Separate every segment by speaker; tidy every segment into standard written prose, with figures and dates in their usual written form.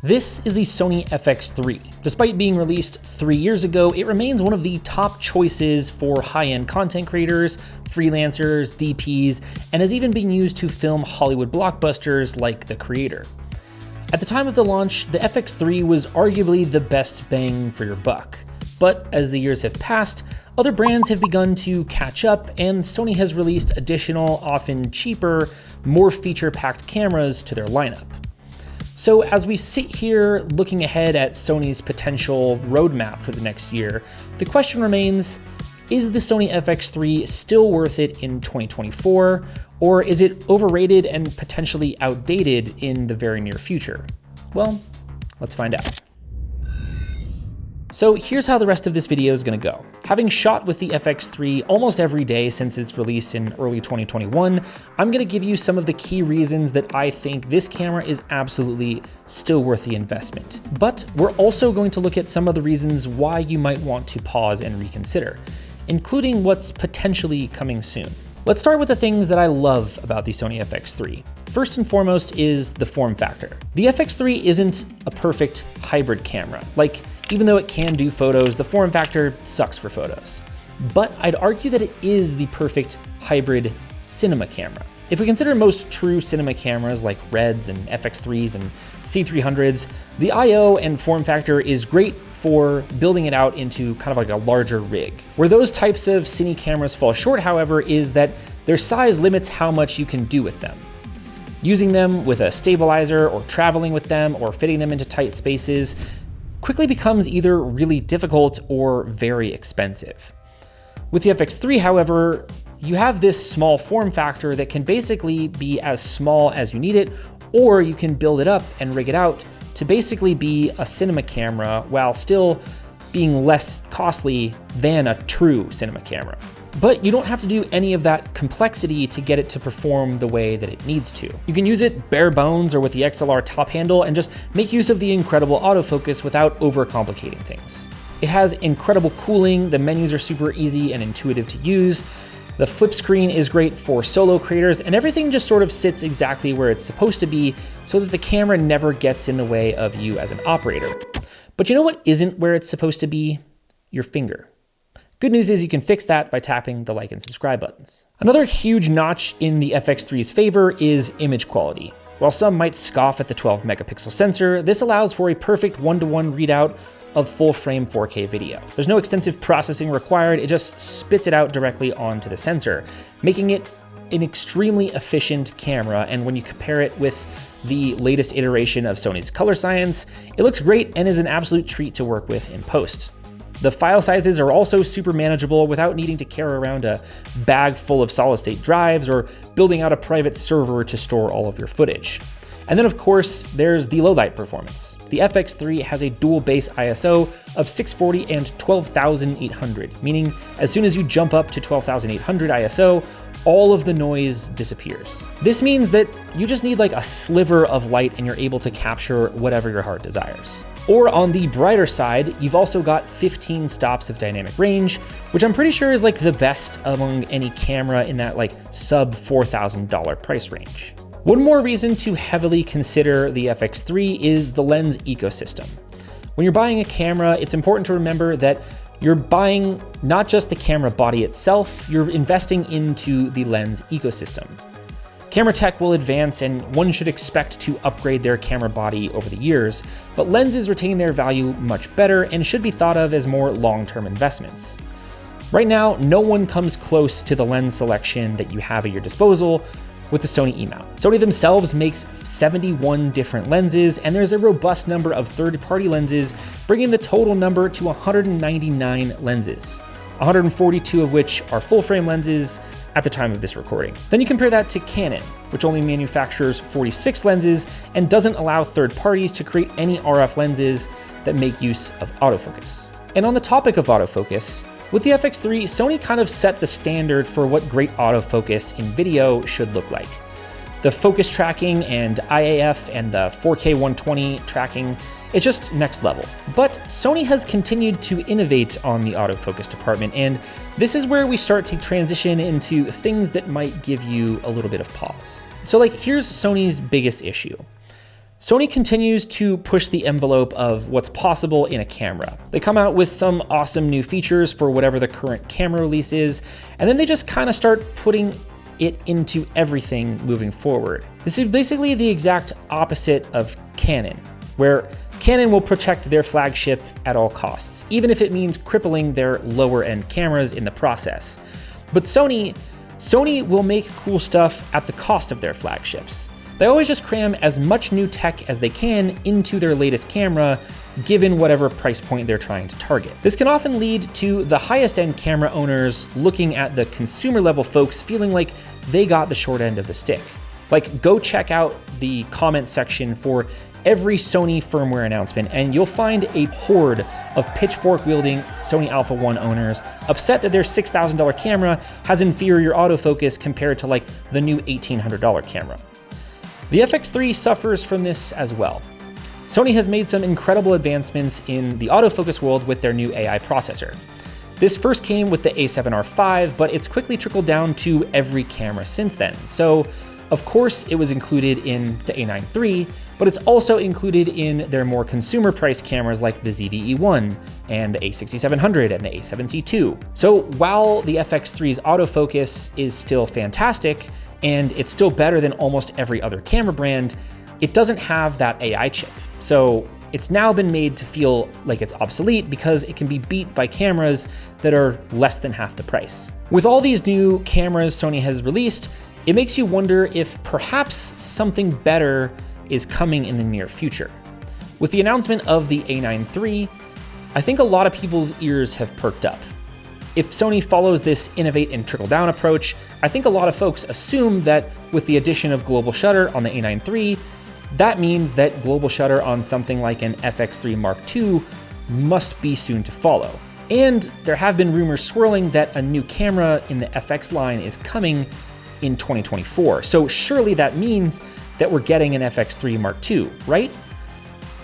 Speaker 1: This is the Sony FX3. Despite being released 3 years ago, it remains one of the top choices for high-end content creators, freelancers, DPs, and has even been used to film Hollywood blockbusters like The Creator. At the time of the launch, the FX3 was arguably the best bang for your buck. But as the years have passed, other brands have begun to catch up, and Sony has released additional, often cheaper, more feature-packed cameras to their lineup. So as we sit here looking ahead at Sony's potential roadmap for the next year, the question remains, is the Sony FX3 still worth it in 2024, or is it overrated and potentially outdated in the very near future? Well, let's find out. So here's how the rest of this video is going to go. Having shot with the FX3 almost every day since its release in early 2021, I'm going to give you some of the key reasons that I think this camera is absolutely still worth the investment. But we're also going to look at some of the reasons why you might want to pause and reconsider, including what's potentially coming soon. Let's start with the things that I love about the Sony FX3. First and foremost is the form factor. The FX3 isn't a perfect hybrid camera. Like, even though it can do photos, the form factor sucks for photos. But I'd argue that it is the perfect hybrid cinema camera. If we consider most true cinema cameras like Reds and FX3s and C300s, the I/O and form factor is great for building it out into kind of like a larger rig. Where those types of cine cameras fall short, however, is that their size limits how much you can do with them. Using them with a stabilizer or traveling with them or fitting them into tight spaces quickly becomes either really difficult or very expensive. With the FX3, however, you have this small form factor that can basically be as small as you need it, or you can build it up and rig it out to basically be a cinema camera while still being less costly than a true cinema camera. But you don't have to do any of that complexity to get it to perform the way that it needs to. You can use it bare bones or with the XLR top handle and just make use of the incredible autofocus without overcomplicating things. It has incredible cooling, the menus are super easy and intuitive to use, the flip screen is great for solo creators, and everything just sort of sits exactly where it's supposed to be so that the camera never gets in the way of you as an operator. But you know what isn't where it's supposed to be? Your finger. Good news is you can fix that by tapping the like and subscribe buttons. Another huge notch in the FX3's favor is image quality. While some might scoff at the 12 megapixel sensor, this allows for a perfect 1:1 readout of full frame 4K video. There's no extensive processing required, it just spits it out directly onto the sensor, making it an extremely efficient camera, and when you compare it with the latest iteration of Sony's color science, it looks great and is an absolute treat to work with in post. The file sizes are also super manageable without needing to carry around a bag full of solid-state drives or building out a private server to store all of your footage. And then of course, there's the low light performance. The FX3 has a dual base ISO of 640 and 12,800, meaning as soon as you jump up to 12,800 ISO, all of the noise disappears. This means that you just need like a sliver of light and you're able to capture whatever your heart desires. Or on the brighter side, you've also got 15 stops of dynamic range, which I'm pretty sure is like the best among any camera in that like sub $4,000 price range. One more reason to heavily consider the FX3 is the lens ecosystem. When you're buying a camera, it's important to remember that you're buying not just the camera body itself, you're investing into the lens ecosystem. Camera tech will advance and one should expect to upgrade their camera body over the years, but lenses retain their value much better and should be thought of as more long-term investments. Right now, no one comes close to the lens selection that you have at your disposal with the Sony E-mount. Sony themselves makes 71 different lenses, and there's a robust number of third-party lenses, bringing the total number to 199 lenses, 142 of which are full-frame lenses at the time of this recording. Then you compare that to Canon, which only manufactures 46 lenses and doesn't allow third parties to create any RF lenses that make use of autofocus. And on the topic of autofocus, with the FX3, Sony kind of set the standard for what great autofocus in video should look like. The focus tracking and IAF and the 4K 120 tracking, it's just next level. But Sony has continued to innovate on the autofocus department, and this is where we start to transition into things that might give you a little bit of pause. So like, here's Sony's biggest issue. Sony continues to push the envelope of what's possible in a camera. They come out with some awesome new features for whatever the current camera release is, and then they just kind of start putting it into everything moving forward. This is basically the exact opposite of Canon, where Canon will protect their flagship at all costs, even if it means crippling their lower-end cameras in the process. But Sony will make cool stuff at the cost of their flagships. They always just cram as much new tech as they can into their latest camera, given whatever price point they're trying to target. This can often lead to the highest end camera owners looking at the consumer level folks feeling like they got the short end of the stick. Like, go check out the comment section for every Sony firmware announcement, and you'll find a horde of pitchfork-wielding Sony Alpha 1 owners upset that their $6,000 camera has inferior autofocus compared to like the new $1,800 camera. The FX3 suffers from this as well. Sony has made some incredible advancements in the autofocus world with their new AI processor. This first came with the A7R5, but it's quickly trickled down to every camera since then. So, of course, it was included in the A9 III, but it's also included in their more consumer price cameras like the ZVE1 and the A6700 and the A7C2. So while the FX3's autofocus is still fantastic, and it's still better than almost every other camera brand, it doesn't have that AI chip. So it's now been made to feel like it's obsolete because it can be beat by cameras that are less than half the price. With all these new cameras Sony has released, it makes you wonder if perhaps something better is coming in the near future. With the announcement of the A9 III, I think a lot of people's ears have perked up. If Sony follows this innovate and trickle down approach, I think a lot of folks assume that with the addition of global shutter on the A9 III, that means that global shutter on something like an FX3 Mark II must be soon to follow. And there have been rumors swirling that a new camera in the FX line is coming in 2024. So surely that means that we're getting an FX3 Mark II, right?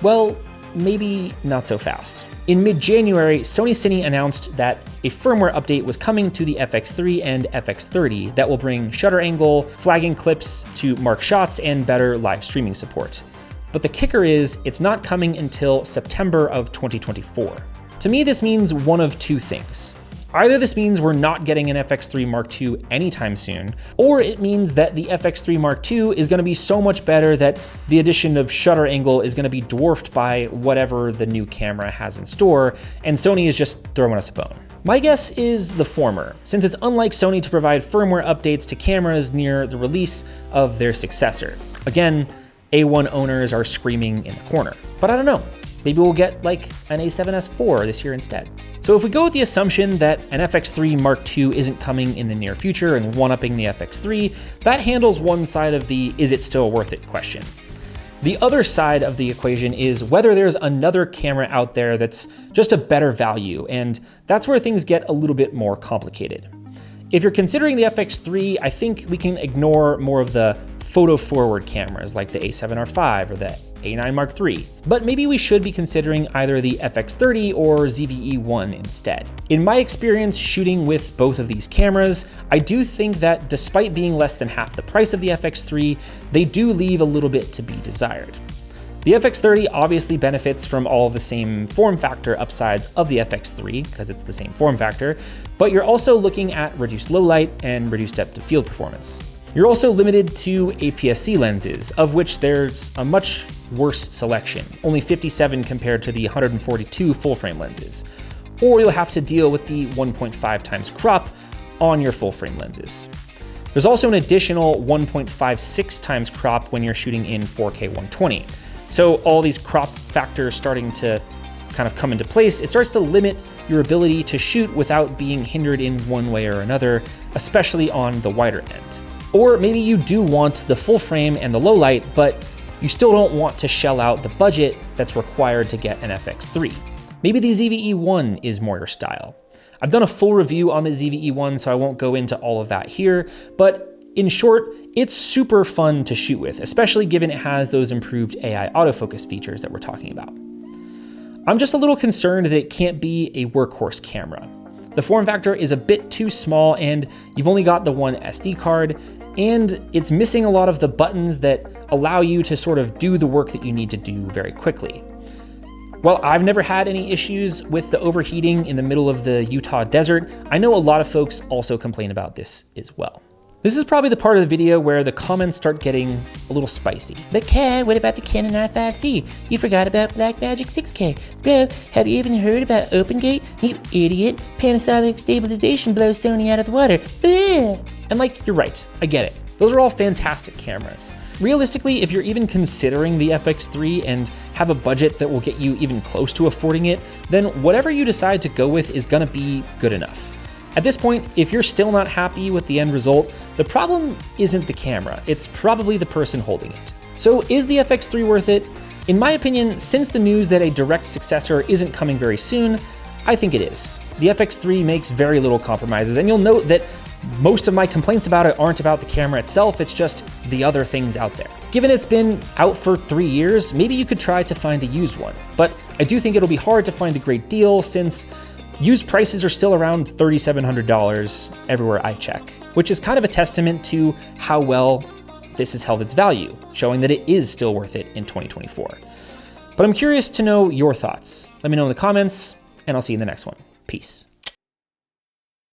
Speaker 1: Well, maybe not so fast. In mid-January, Sony Cine announced that a firmware update was coming to the FX3 and FX30 that will bring shutter angle, flagging clips to mark shots, and better live streaming support. But the kicker is, it's not coming until September of 2024. To me, this means one of two things. Either this means we're not getting an FX3 Mark II anytime soon, or it means that the FX3 Mark II is going to be so much better that the addition of shutter angle is going to be dwarfed by whatever the new camera has in store, and Sony is just throwing us a bone. My guess is the former, since it's unlike Sony to provide firmware updates to cameras near the release of their successor. Again, A1 owners are screaming in the corner. But I don't know. Maybe we'll get like an A7S IV this year instead. So if we go with the assumption that an FX3 Mark II isn't coming in the near future and one-upping the FX3, that handles one side of the is it still worth it question. The other side of the equation is whether there's another camera out there that's just a better value, and that's where things get a little bit more complicated. If you're considering the FX3, I think we can ignore more of the photo-forward cameras like the A7R5 or the A9 Mark III, but maybe we should be considering either the FX30 or ZVE1 instead. In my experience shooting with both of these cameras, I do think that despite being less than half the price of the FX3, they do leave a little bit to be desired. The FX30 obviously benefits from all of the same form factor upsides of the FX3 because it's the same form factor, but you're also looking at reduced low light and reduced depth of field performance. You're also limited to APS-C lenses, of which there's a much worse selection, only 57 compared to the 142 full-frame lenses. Or you'll have to deal with the 1.5 times crop on your full-frame lenses. There's also an additional 1.56 times crop when you're shooting in 4K 120. So all these crop factors starting to kind of come into place, it starts to limit your ability to shoot without being hindered in one way or another, especially on the wider end. Or maybe you do want the full frame and the low light, but you still don't want to shell out the budget that's required to get an FX3. Maybe the ZVE1 is more your style. I've done a full review on the ZVE1, so I won't go into all of that here, but in short, it's super fun to shoot with, especially given it has those improved AI autofocus features that we're talking about. I'm just a little concerned that it can't be a workhorse camera. The form factor is a bit too small and you've only got the one SD card, and it's missing a lot of the buttons that allow you to sort of do the work that you need to do very quickly. While I've never had any issues with the overheating in the middle of the Utah desert, I know a lot of folks also complain about this as well. This is probably the part of the video where the comments start getting a little spicy.
Speaker 2: But Kat, what about the Canon R5C? You forgot about Blackmagic 6K. Bro, have you even heard about OpenGate? You idiot. Panasonic stabilization blows Sony out of the water. Bleh.
Speaker 1: And like, you're right, I get it. Those are all fantastic cameras. Realistically, if you're even considering the FX3 and have a budget that will get you even close to affording it, then whatever you decide to go with is gonna be good enough. At this point, if you're still not happy with the end result, the problem isn't the camera, it's probably the person holding it. So is the FX3 worth it? In my opinion, since the news that a direct successor isn't coming very soon, I think it is. The FX3 makes very little compromises, and you'll note that most of my complaints about it aren't about the camera itself, it's just the other things out there. Given it's been out for 3 years, maybe you could try to find a used one. But I do think it'll be hard to find a great deal since used prices are still around $3,700 everywhere I check, which is kind of a testament to how well this has held its value, showing that it is still worth it in 2024. But I'm curious to know your thoughts. Let me know in the comments, and I'll see you in the next one. Peace.